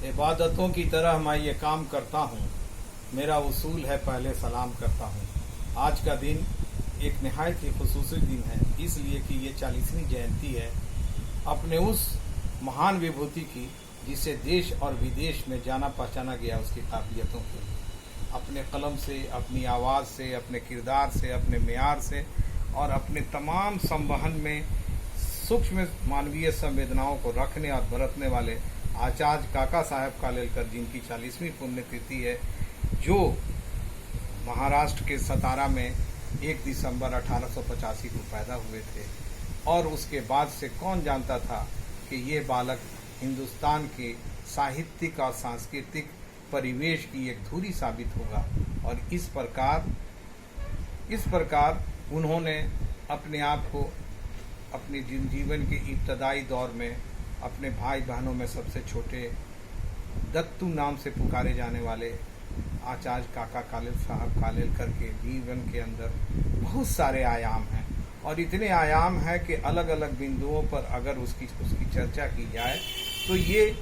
इबादतों की तरह मैं ये काम करता हूँ, मेरा उसूल है पहले सलाम करता हूँ। आज का दिन एक निहायत ही खुसूसी दिन है, इसलिए कि ये 40वीं जयंती है अपने उस महान विभूति की जिसे देश और विदेश में जाना पहचाना गया उसकी काबिलियतों के लिए। अपने कलम से, अपनी आवाज़ से, अपने किरदार से, अपने मेयार से और अपने तमाम संवहन में सूक्ष्म मानवीय संवेदनाओं को रखने और बरतने वाले आचार्य काका साहब कालेलकर, जिनकी 40वीं पुण्यतिथि है, जो महाराष्ट्र के सतारा में 1 दिसंबर 1885 को पैदा हुए थे। और उसके बाद से कौन जानता था कि ये बालक हिंदुस्तान के साहित्यिक और सांस्कृतिक परिवेश की एक धुरी साबित होगा। और इस प्रकार उन्होंने अपने आप को अपने जीवन के इब्तदाई दौर में अपने भाई बहनों में सबसे छोटे दत्तू नाम से पुकारे जाने वाले आचार्य काका साहब कालेलकर के जीवन के अंदर बहुत सारे आयाम हैं। और इतने आयाम हैं कि अलग अलग बिंदुओं पर अगर उसकी चर्चा की जाए तो ये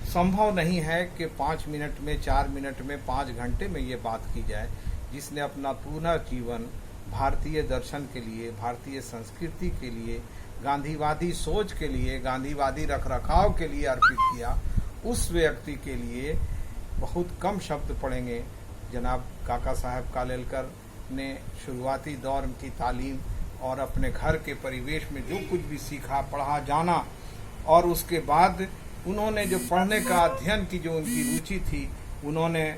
संभव नहीं है कि 5 मिनट में, 4 मिनट में, 5 घंटे में ये बात की जाए। जिसने अपना पूरा जीवन भारतीय दर्शन के लिए, भारतीय संस्कृति के लिए, गांधीवादी सोच के लिए, गांधीवादी रखरखाव के लिए अर्पित किया, उस व्यक्ति के लिए बहुत कम शब्द पड़ेंगे। जनाब काका साहब कालेलकर ने शुरुआती दौर की तालीम और अपने घर के परिवेश में जो कुछ भी सीखा, पढ़ा जाना, और उसके बाद उन्होंने जो पढ़ने का अध्ययन की जो उनकी रुचि थी, उन्होंने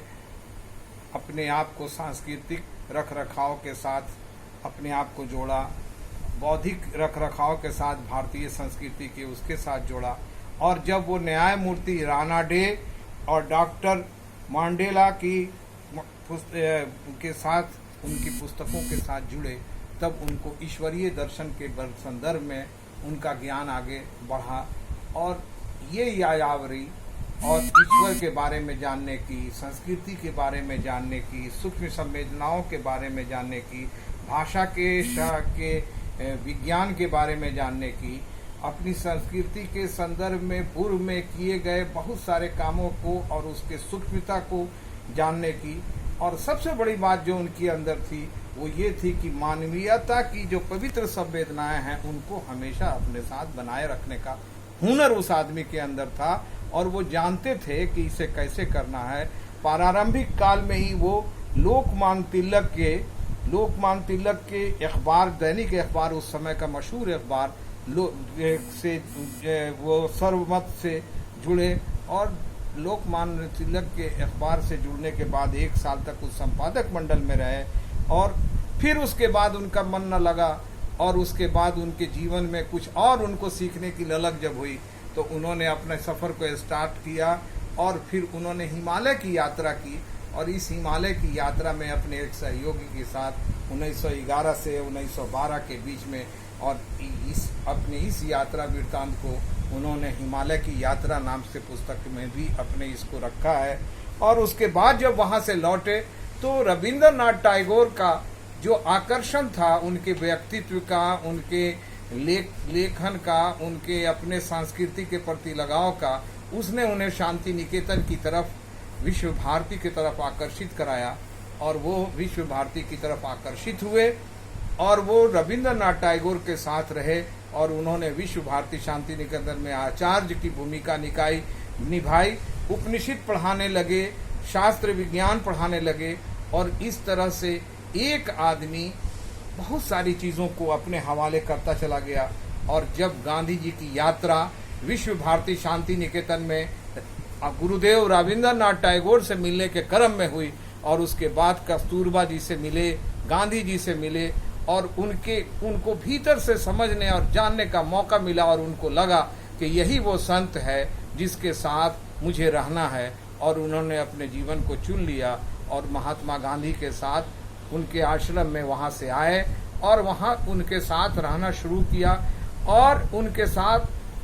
अपने आप को सांस्कृतिक रखरखाव के साथ अपने आप को जोड़ा, बौद्धिक रखरखाव के साथ भारतीय संस्कृति के उसके साथ जोड़ा। और जब वो न्यायमूर्ति राणा डे और डॉक्टर मांडेला के साथ, उनकी पुस्तकों के साथ जुड़े, तब उनको ईश्वरीय दर्शन के संदर्भ में उनका ज्ञान आगे बढ़ा। और ये यायावरी और ईश्वर के बारे में जानने की, संस्कृति के बारे में जानने की, सूक्ष्म संवेदनाओं के बारे में जानने की, भाषा के विज्ञान के बारे में जानने की, अपनी संस्कृति के संदर्भ में पूर्व में किए गए बहुत सारे कामों को और उसके सूक्ष्मता को जानने की। और सबसे बड़ी बात जो उनके अंदर थी वो ये थी कि मानवीयता की जो पवित्र संवेदनाएं हैं उनको हमेशा अपने साथ बनाए रखने का हुनर उस आदमी के अंदर था। और वो जानते थे कि इसे कैसे करना है। प्रारंभिक काल में ही वो लोकमान्य तिलक के अखबार, दैनिक अखबार, उस समय का मशहूर अखबार से वो सर्वमत से जुड़े। और लोकमान्य तिलक के अखबार से जुड़ने के बाद 1 साल तक उस संपादक मंडल में रहे। और फिर उसके बाद उनका मन न लगा और उसके बाद उनके जीवन में कुछ और उनको सीखने की ललक जब हुई तो उन्होंने अपने सफ़र को स्टार्ट किया और फिर उन्होंने हिमालय की यात्रा की। और इस हिमालय की यात्रा में अपने एक सहयोगी के साथ 1911 से 1912 के बीच में, और अपने इस यात्रा वृत्तांत को उन्होंने हिमालय की यात्रा नाम से पुस्तक में भी अपने इसको रखा है। और उसके बाद जब वहाँ से लौटे तो रविंद्रनाथ टैगोर का जो आकर्षण था, उनके व्यक्तित्व का, उनके लेखन का, उनके अपने संस्कृति के प्रति लगाव का, उसने उन्हें शांति निकेतन की तरफ, विश्व भारती की तरफ आकर्षित कराया। और वो विश्व भारती की तरफ आकर्षित हुए और वो रविंद्रनाथ टैगोर के साथ रहे और उन्होंने विश्व भारती शांति निकेतन में आचार्य की भूमिका निभाई। उपनिषद पढ़ाने लगे, शास्त्र विज्ञान पढ़ाने लगे। और इस तरह से एक आदमी बहुत सारी चीज़ों को अपने हवाले करता चला गया। और जब गांधी जी की यात्रा विश्व भारती शांति निकेतन में गुरुदेव रविंद्रनाथ टैगोर से मिलने के क्रम में हुई और उसके बाद कस्तूरबा जी से मिले, गांधी जी से मिले, और उनको भीतर से समझने और जानने का मौका मिला और उनको लगा कि यही वो संत है जिसके साथ मुझे रहना है। और उन्होंने अपने जीवन को चुन लिया और महात्मा गांधी के साथ उनके आश्रम में वहाँ से आए और वहाँ उनके साथ रहना शुरू किया। और उनके साथ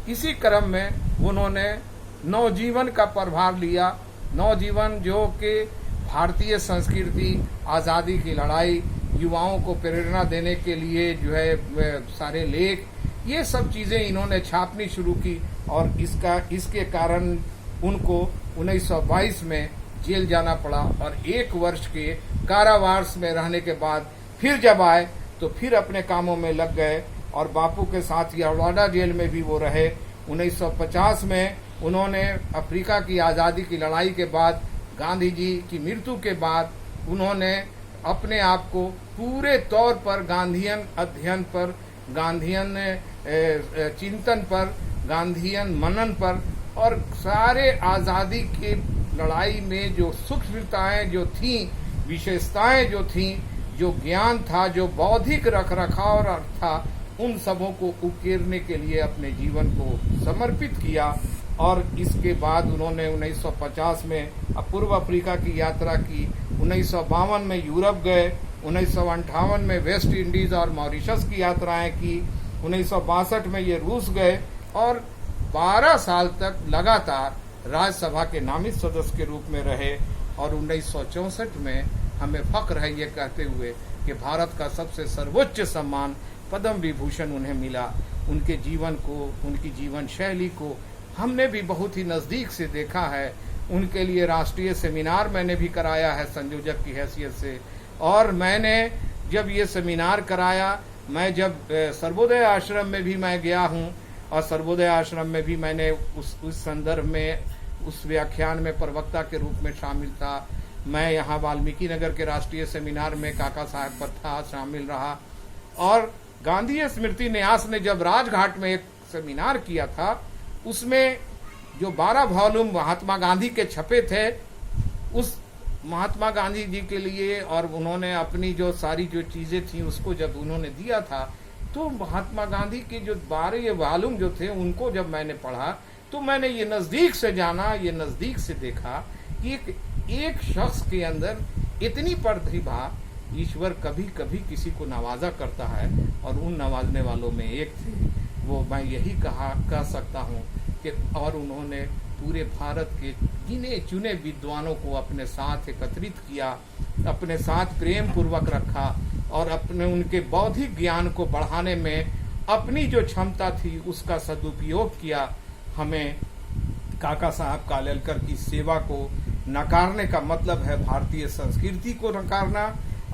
इसी क्रम में उन्होंने नवजीवन का प्रभार लिया। नवजीवन जो कि भारतीय संस्कृति, आज़ादी की लड़ाई, युवाओं को प्रेरणा देने के लिए जो है सारे लेख, ये सब चीज़ें इन्होंने छापनी शुरू की। और इसके कारण उनको 1922 में जेल जाना पड़ा और 1 वर्ष के कारावास में रहने के बाद फिर जब आए तो फिर अपने कामों में लग गए और बापू के साथ यार्वाडा जेल में भी वो रहे। 1950 में उन्होंने अफ्रीका की आज़ादी की लड़ाई के बाद, गांधी जी की मृत्यु के बाद, उन्होंने अपने आप को पूरे तौर पर गांधीयन अध्ययन पर, गांधीयन चिंतन पर, गांधीयन मनन पर और सारे आज़ादी की लड़ाई में जो सूक्ष्मताएं जो थीं, विशेषताएं जो थीं, जो ज्ञान था, जो बौद्धिक रखरखाव था, उन सबों को उकेरने के लिए अपने जीवन को समर्पित किया। और इसके बाद उन्होंने 1950 में पूर्व अफ्रीका की यात्रा की, 1952 में यूरोप गए, 1958 में वेस्ट इंडीज और मॉरिशस की यात्राएं की, 1962 में ये रूस गए और 12 साल तक लगातार राज्यसभा के नामित सदस्य के रूप में रहे। और 1964 में हमें फख्र है ये कहते हुए कि भारत का सबसे सर्वोच्च सम्मान पद्म विभूषण उन्हें मिला। उनके जीवन को, उनकी जीवन शैली को हमने भी बहुत ही नज़दीक से देखा है। उनके लिए राष्ट्रीय सेमिनार मैंने भी कराया है संयोजक की हैसियत से। और मैंने जब ये सेमिनार कराया, मैं जब सर्वोदय आश्रम में भी मैं गया हूँ और सर्वोदय आश्रम में भी मैंने उस संदर्भ में, उस व्याख्यान में प्रवक्ता के रूप में शामिल था। मैं यहाँ वाल्मीकि नगर के राष्ट्रीय सेमिनार में काका साहब पर था, शामिल रहा। और गांधी स्मृति न्यास ने जब राजघाट में एक सेमिनार किया था, उसमें जो 12 वॉल्यूम महात्मा गांधी के छपे थे, उस महात्मा गांधी जी के लिए, और उन्होंने अपनी जो सारी जो चीजें थी उसको जब उन्होंने दिया था, तो महात्मा गांधी के जो 12 वॉल्यूम जो थे उनको जब मैंने पढ़ा तो मैंने ये नजदीक से जाना, ये नजदीक से देखा कि एक शख्स के अंदर इतनी प्रतिभा, ईश्वर कभी कभी किसी को नवाजा करता है और उन नवाजने वालों में एक थे वो। मैं यही कह सकता हूँ कि और उन्होंने पूरे भारत के गिने चुने विद्वानों को अपने साथ एकत्रित किया, अपने साथ प्रेम पूर्वक रखा और अपने उनके बौद्धिक ज्ञान को बढ़ाने में अपनी जो क्षमता थी उसका सदुपयोग किया। हमें काका साहब कालेलकर की सेवा को नकारने का मतलब है भारतीय संस्कृति को नकारना।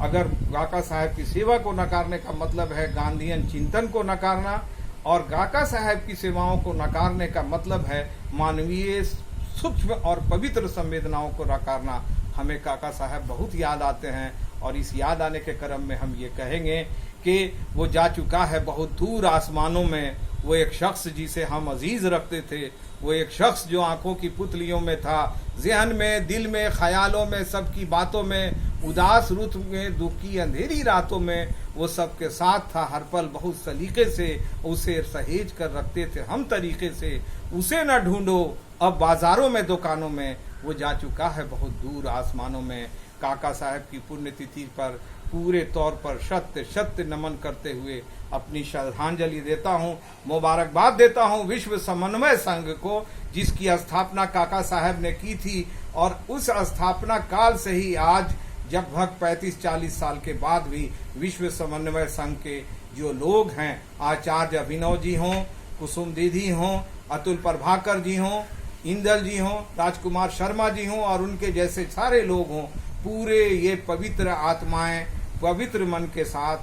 अगर काका साहब की सेवा को नकारने का मतलब है गांधीयन चिंतन को नकारना, और काका साहब की सेवाओं को नकारने का मतलब है मानवीय सूक्ष्म और पवित्र संवेदनाओं को नकारना। हमें काका साहब बहुत याद आते हैं और इस याद आने के क्रम में हम ये कहेंगे कि वो जा चुका है बहुत दूर आसमानों में। वो एक शख्स जिसे हम अजीज रखते थे, वो एक शख्स जो आंखों की पुतलियों में था, ज़हन में, दिल में, ख्यालों में, सबकी बातों में, उदास रुत में, दुख की अंधेरी रातों में वो सबके साथ था। हर पल बहुत सलीके से उसे सहेज कर रखते थे हम तरीके से। उसे न ढूंढो अब बाजारों में, दुकानों में, वो जा चुका है बहुत दूर आसमानों में। काका साहब की पुण्यतिथि पर पूरे तौर पर सत्य नमन करते हुए अपनी श्रद्धांजलि देता हूँ, मुबारकबाद देता हूँ विश्व समन्वय संघ को, जिसकी स्थापना काका साहब ने की थी। और उस स्थापना काल से ही आज जब 35-40 साल के बाद भी विश्व समन्वय संघ के जो लोग हैं, आचार्य अभिनव जी हों, कुसुम दीदी हों, अतुल प्रभाकर जी हों, इंदल जी हों, राजकुमार शर्मा जी हों और उनके जैसे सारे लोग हों, पूरे ये पवित्र आत्माएं पवित्र मन के साथ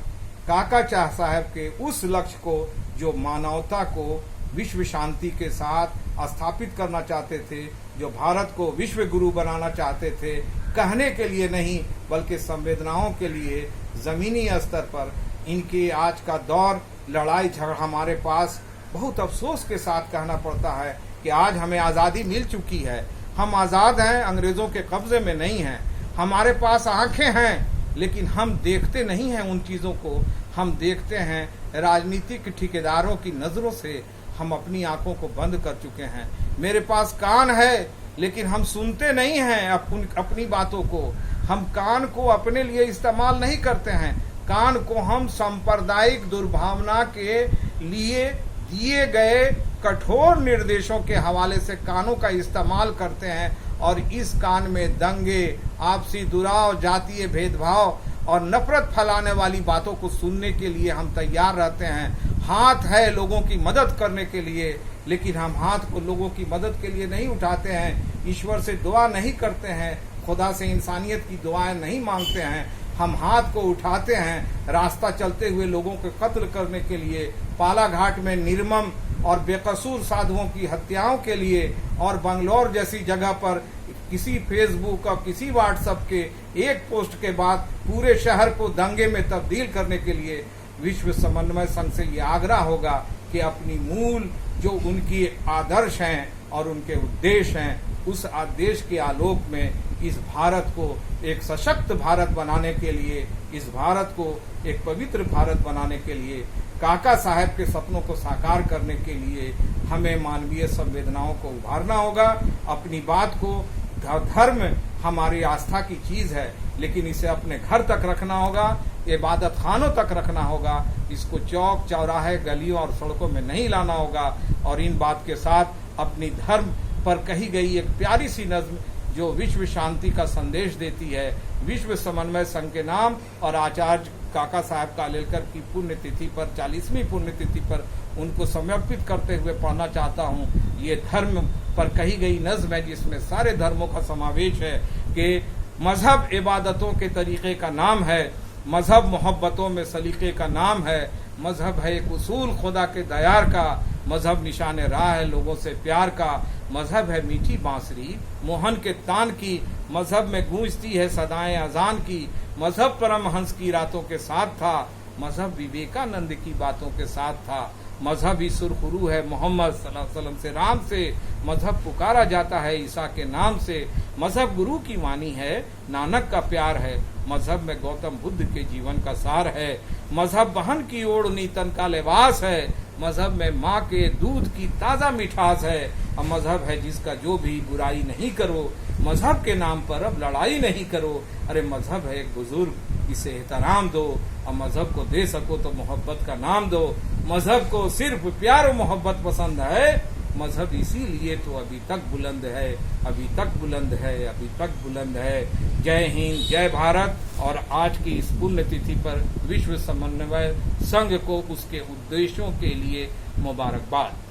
काका साहब के उस लक्ष्य को, जो मानवता को विश्व शांति के साथ स्थापित करना चाहते थे, जो भारत को विश्व गुरु बनाना चाहते थे, कहने के लिए नहीं बल्कि संवेदनाओं के लिए जमीनी स्तर पर। इनके आज का दौर लड़ाई झगड़ा, हमारे पास बहुत अफसोस के साथ कहना पड़ता है कि आज हमें आज़ादी मिल चुकी है, हम आज़ाद हैं, अंग्रेजों के कब्जे में नहीं हैं। हमारे पास आंखें हैं लेकिन हम देखते नहीं हैं उन चीज़ों को, हम देखते हैं राजनीतिक ठेकेदारों की नज़रों से। हम अपनी आंखों को बंद कर चुके हैं। मेरे पास कान है लेकिन हम सुनते नहीं हैं अपनी बातों को। हम कान को अपने लिए इस्तेमाल नहीं करते हैं, कान को हम सांप्रदायिक दुर्भावना के लिए दिए गए कठोर निर्देशों के हवाले से कानों का इस्तेमाल करते हैं। और इस कान में दंगे, आपसी दुराव, जातीय भेदभाव और नफरत फैलाने वाली बातों को सुनने के लिए हम तैयार रहते हैं। हाथ है लोगों की मदद करने के लिए, लेकिन हम हाथ को लोगों की मदद के लिए नहीं उठाते हैं। ईश्वर से दुआ नहीं करते हैं, खुदा से इंसानियत की दुआएं नहीं मांगते हैं। हम हाथ को उठाते हैं रास्ता चलते हुए लोगों को कत्ल करने के लिए, पालाघाट में निर्मम और बेकसूर साधुओं की हत्याओं के लिए, और बंगलौर जैसी जगह पर किसी फेसबुक और किसी व्हाट्सएप के एक पोस्ट के बाद पूरे शहर को दंगे में तब्दील करने के लिए विश्व समन्वय संघ से ये आग्रह होगा कि अपनी मूल जो उनकी आदर्श हैं और उनके उद्देश्य हैं, उस आदेश के आलोक में इस भारत को एक सशक्त भारत बनाने के लिए, इस भारत को एक पवित्र भारत बनाने के लिए, काका साहब के सपनों को साकार करने के लिए हमें मानवीय संवेदनाओं को उभारना होगा। अपनी बात को, धर्म हमारी आस्था की चीज है, लेकिन इसे अपने घर तक रखना होगा, इबादत खानों तक रखना होगा। इसको चौक चौराहे गलियों और सड़कों में नहीं लाना होगा। और इन बात के साथ अपनी धर्म पर कही गई एक प्यारी सी नज्म जो विश्व शांति का संदेश देती है, विश्व समन्वय संघ के नाम और आचार्य काका साहब कालेलकर की पुण्यतिथि पर, 40वीं पुण्यतिथि पर उनको समर्पित करते हुए पढ़ना चाहता हूँ। ये धर्म पर कही गई नज्म है जिसमें सारे धर्मों का समावेश है कि मजहब इबादतों के तरीके का नाम है, मजहब मोहब्बतों में सलीके का नाम है, मजहब है एक उसूल खुदा के दयार का, मजहब निशान राह है लोगों से प्यार का, मजहब है मीठी बांसुरी मोहन के तान की, मजहब में गूंजती है सदाएं अजान की, मजहब परमहंस की रातों के साथ था, मजहब विवेकानंद की बातों के साथ था, मजहब ही सुरखुरू है मोहम्मद सल्लल्लाहु अलैहि वसल्लम से राम से, मजहब पुकारा जाता है ईसा के नाम से, मजहब गुरु की वाणी है, नानक का प्यार है, मजहब में गौतम बुद्ध के जीवन का सार है, मजहब बहन की ओढ़नी तन का लिबास है, मजहब में माँ के दूध की ताजा मिठास है, और मजहब है जिसका जो भी बुराई नहीं करो, मजहब के नाम पर अब लड़ाई नहीं करो। अरे मजहब है एक बुजुर्ग, इसे एहतराम दो, और मजहब को दे सको तो मोहब्बत का नाम दो। मजहब को सिर्फ प्यार और मोहब्बत पसंद है, मजहब इसीलिए तो अभी तक बुलंद है, अभी तक बुलंद है, अभी तक बुलंद है। जय हिंद, जय भारत। और आज की इस पुण्यतिथि पर विश्व समन्वय संघ को उसके उद्देश्यों के लिए मुबारकबाद।